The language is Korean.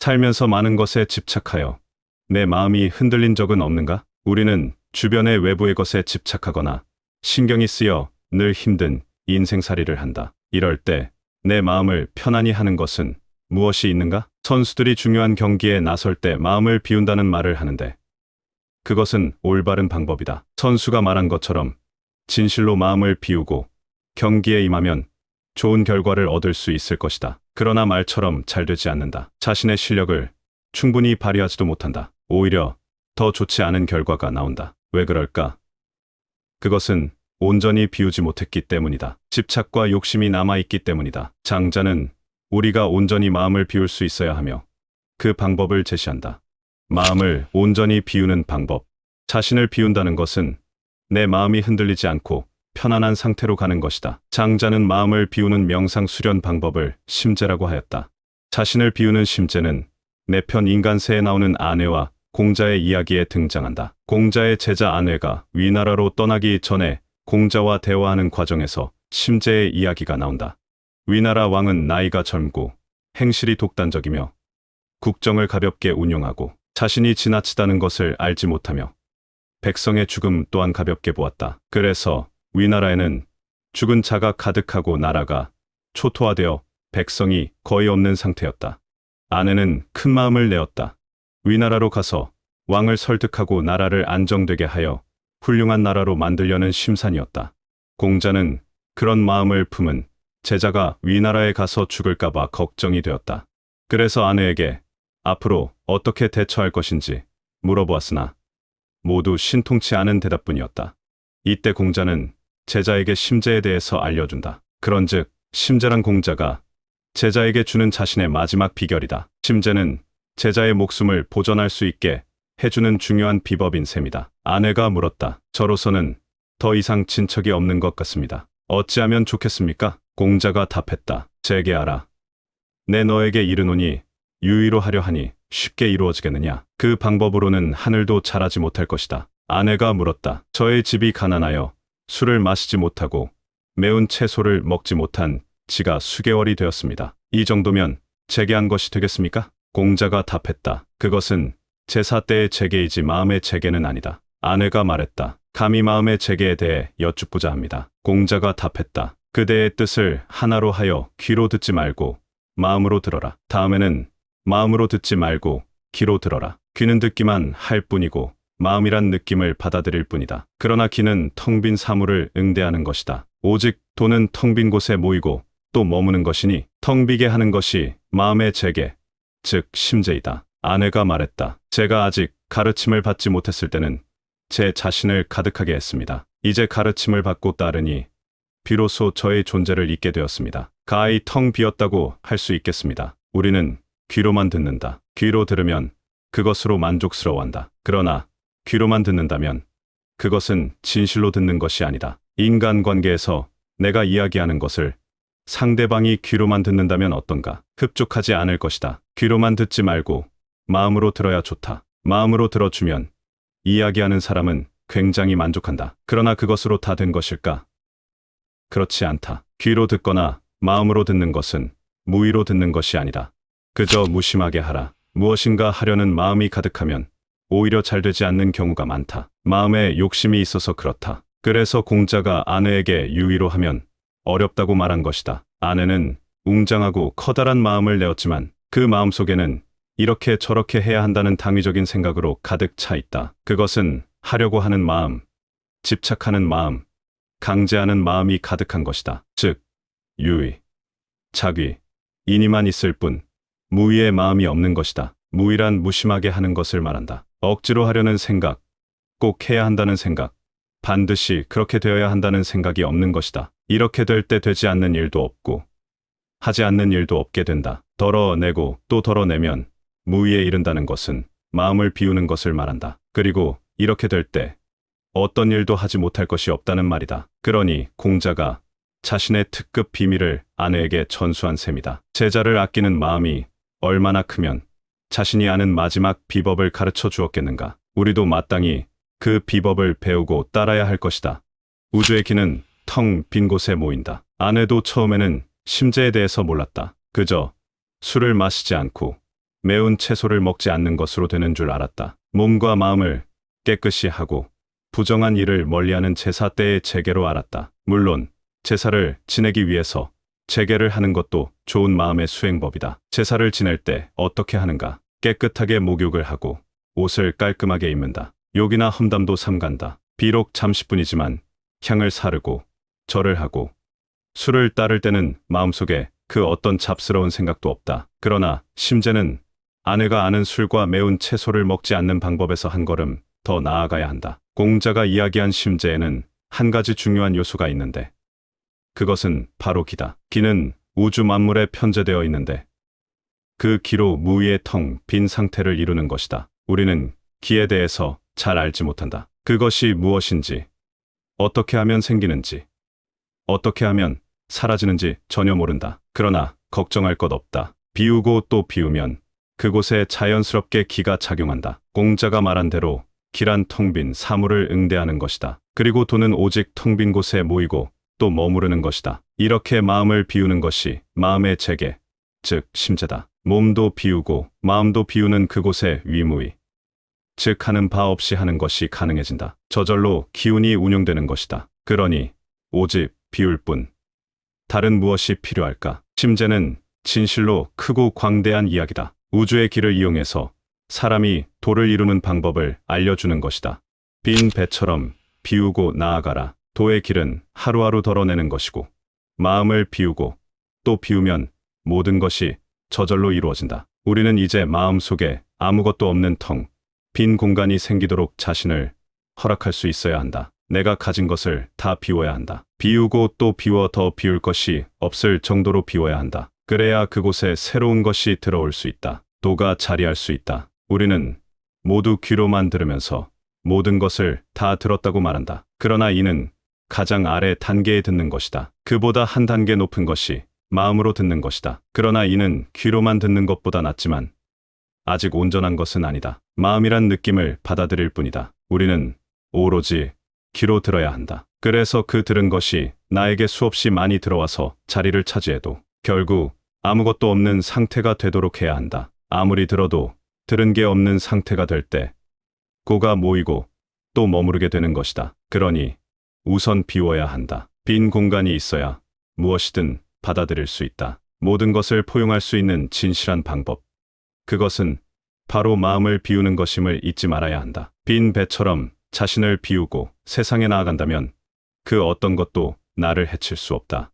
살면서 많은 것에 집착하여 내 마음이 흔들린 적은 없는가? 우리는 주변의 외부의 것에 집착하거나 신경이 쓰여 늘 힘든 인생살이를 한다. 이럴 때 내 마음을 편안히 하는 것은 무엇이 있는가? 선수들이 중요한 경기에 나설 때 마음을 비운다는 말을 하는데 그것은 올바른 방법이다. 선수가 말한 것처럼 진실로 마음을 비우고 경기에 임하면 좋은 결과를 얻을 수 있을 것이다. 그러나 말처럼 잘 되지 않는다. 자신의 실력을 충분히 발휘하지도 못한다. 오히려 더 좋지 않은 결과가 나온다. 왜 그럴까? 그것은 온전히 비우지 못했기 때문이다. 집착과 욕심이 남아있기 때문이다. 장자는 우리가 온전히 마음을 비울 수 있어야 하며 그 방법을 제시한다. 마음을 온전히 비우는 방법. 자신을 비운다는 것은 내 마음이 흔들리지 않고 편안한 상태로 가는 것이다. 장자는 마음을 비우는 명상 수련 방법을 심재라고 하였다. 자신을 비우는 심재는 내 편 인간세에 나오는 아내와 공자의 이야기에 등장한다. 공자의 제자 아내가 위나라로 떠나기 전에 공자와 대화하는 과정에서 심재의 이야기가 나온다. 위나라 왕은 나이가 젊고 행실이 독단적이며 국정을 가볍게 운용하고 자신이 지나치다는 것을 알지 못하며 백성의 죽음 또한 가볍게 보았다. 그래서 위나라에는 죽은 자가 가득하고 나라가 초토화되어 백성이 거의 없는 상태였다. 아내는 큰 마음을 내었다. 위나라로 가서 왕을 설득하고 나라를 안정되게 하여 훌륭한 나라로 만들려는 심산이었다. 공자는 그런 마음을 품은 제자가 위나라에 가서 죽을까봐 걱정이 되었다. 그래서 아내에게 앞으로 어떻게 대처할 것인지 물어보았으나 모두 신통치 않은 대답뿐이었다. 이때 공자는 제자에게 심재에 대해서 알려준다. 그런즉 심재란 공자가 제자에게 주는 자신의 마지막 비결이다. 심재는 제자의 목숨을 보존할 수 있게 해주는 중요한 비법인 셈이다. 아내가 물었다. 저로서는 더 이상 친척이 없는 것 같습니다. 어찌하면 좋겠습니까? 공자가 답했다. 제게 알아. 내 너에게 이르노니 유의로 하려 하니 쉽게 이루어지겠느냐? 그 방법으로는 하늘도 자라지 못할 것이다. 아내가 물었다. 저의 집이 가난하여 술을 마시지 못하고 매운 채소를 먹지 못한 지가 수개월이 되었습니다. 이 정도면 제게 한 것이 되겠습니까? 공자가 답했다. 그것은 제사 때의 제계이지 마음의 제계는 아니다. 아내가 말했다. 감히 마음의 제계에 대해 여쭙고자 합니다. 공자가 답했다. 그대의 뜻을 하나로 하여 귀로 듣지 말고 마음으로 들어라. 다음에는 마음으로 듣지 말고 귀로 들어라. 귀는 듣기만 할 뿐이고 마음이란 느낌을 받아들일 뿐이다. 그러나 귀는 텅 빈 사물을 응대하는 것이다. 오직 돈은 텅 빈 곳에 모이고 또 머무는 것이니 텅 비게 하는 것이 마음의 제계, 즉 심재이다. 아내가 말했다. 제가 아직 가르침을 받지 못했을 때는 제 자신을 가득하게 했습니다. 이제 가르침을 받고 따르니 비로소 저의 존재를 잊게 되었습니다. 가히 텅 비었다고 할 수 있겠습니다. 우리는 귀로만 듣는다. 귀로 들으면 그것으로 만족스러워한다. 그러나 귀로만 듣는다면 그것은 진실로 듣는 것이 아니다. 인간관계에서 내가 이야기하는 것을 상대방이 귀로만 듣는다면 어떤가? 흡족하지 않을 것이다. 귀로만 듣지 말고 마음으로 들어야 좋다. 마음으로 들어주면 이야기하는 사람은 굉장히 만족한다. 그러나 그것으로 다 된 것일까? 그렇지 않다. 귀로 듣거나 마음으로 듣는 것은 무의로 듣는 것이 아니다. 그저 무심하게 하라. 무엇인가 하려는 마음이 가득하면 오히려 잘 되지 않는 경우가 많다. 마음에 욕심이 있어서 그렇다. 그래서 공자가 아내에게 유의로 하면 어렵다고 말한 것이다. 아내는 웅장하고 커다란 마음을 내었지만 그 마음속에는 이렇게 저렇게 해야 한다는 당위적인 생각으로 가득 차 있다. 그것은 하려고 하는 마음, 집착하는 마음, 강제하는 마음이 가득한 것이다. 즉, 유의, 자귀, 인의만 있을 뿐 무의의 마음이 없는 것이다. 무의란 무심하게 하는 것을 말한다. 억지로 하려는 생각, 꼭 해야 한다는 생각, 반드시 그렇게 되어야 한다는 생각이 없는 것이다. 이렇게 될 때 되지 않는 일도 없고 하지 않는 일도 없게 된다. 덜어내고 또 덜어내면 무의에 이른다는 것은 마음을 비우는 것을 말한다. 그리고 이렇게 될 때 어떤 일도 하지 못할 것이 없다는 말이다. 그러니 공자가 자신의 특급 비밀을 아내에게 전수한 셈이다. 제자를 아끼는 마음이 얼마나 크면 자신이 아는 마지막 비법을 가르쳐 주었겠는가. 우리도 마땅히 그 비법을 배우고 따라야 할 것이다. 우주의 기는 텅 빈 곳에 모인다. 아내도 처음에는 심재에 대해서 몰랐다. 그저 술을 마시지 않고 매운 채소를 먹지 않는 것으로 되는 줄 알았다. 몸과 마음을 깨끗이 하고 부정한 일을 멀리하는 제사 때의 제계로 알았다. 물론 제사를 지내기 위해서 제계를 하는 것도 좋은 마음의 수행법이다. 제사를 지낼 때 어떻게 하는가? 깨끗하게 목욕을 하고 옷을 깔끔하게 입는다. 욕이나 험담도 삼간다. 비록 잠시뿐이지만 향을 사르고 절을 하고 술을 따를 때는 마음속에 그 어떤 잡스러운 생각도 없다. 그러나 심재는 아내가 아는 술과 매운 채소를 먹지 않는 방법에서 한 걸음 더 나아가야 한다. 공자가 이야기한 심재에는 한 가지 중요한 요소가 있는데 그것은 바로 기다. 기는 우주 만물에 편재되어 있는데 그 기로 무위의 텅 빈 상태를 이루는 것이다. 우리는 기에 대해서 잘 알지 못한다. 그것이 무엇인지, 어떻게 하면 생기는지, 어떻게 하면 사라지는지 전혀 모른다. 그러나 걱정할 것 없다. 비우고 또 비우면 그곳에 자연스럽게 기가 작용한다. 공자가 말한 대로 기란 텅 빈 사물을 응대하는 것이다. 그리고 도는 오직 텅 빈 곳에 모이고 또 머무르는 것이다. 이렇게 마음을 비우는 것이 마음의 재계, 즉 심재다. 몸도 비우고 마음도 비우는 그곳에 위무위, 즉 하는 바 없이 하는 것이 가능해진다. 저절로 기운이 운용되는 것이다. 그러니 오직 비울 뿐 다른 무엇이 필요할까? 심재는 진실로 크고 광대한 이야기다. 우주의 기를 이용해서 사람이 도를 이루는 방법을 알려주는 것이다. 빈 배처럼 비우고 나아가라. 도의 길은 하루하루 덜어내는 것이고 마음을 비우고 또 비우면 모든 것이 저절로 이루어진다. 우리는 이제 마음속에 아무것도 없는 텅 빈 공간이 생기도록 자신을 허락할 수 있어야 한다. 내가 가진 것을 다 비워야 한다. 비우고 또 비워 더 비울 것이 없을 정도로 비워야 한다. 그래야 그곳에 새로운 것이 들어올 수 있다. 도가 자리할 수 있다. 우리는 모두 귀로만 들으면서 모든 것을 다 들었다고 말한다. 그러나 이는 가장 아래 단계에 듣는 것이다. 그보다 한 단계 높은 것이 마음으로 듣는 것이다. 그러나 이는 귀로만 듣는 것보다 낫지만 아직 온전한 것은 아니다. 마음이란 느낌을 받아들일 뿐이다. 우리는 오로지 귀로 들어야 한다. 그래서 그 들은 것이 나에게 수없이 많이 들어와서 자리를 차지해도 결국 아무것도 없는 상태가 되도록 해야 한다. 아무리 들어도 들은 게 없는 상태가 될 때 고가 모이고 또 머무르게 되는 것이다. 그러니 우선 비워야 한다. 빈 공간이 있어야 무엇이든 받아들일 수 있다. 모든 것을 포용할 수 있는 진실한 방법. 그것은 바로 마음을 비우는 것임을 잊지 말아야 한다. 빈 배처럼 자신을 비우고 세상에 나아간다면 그 어떤 것도 나를 해칠 수 없다.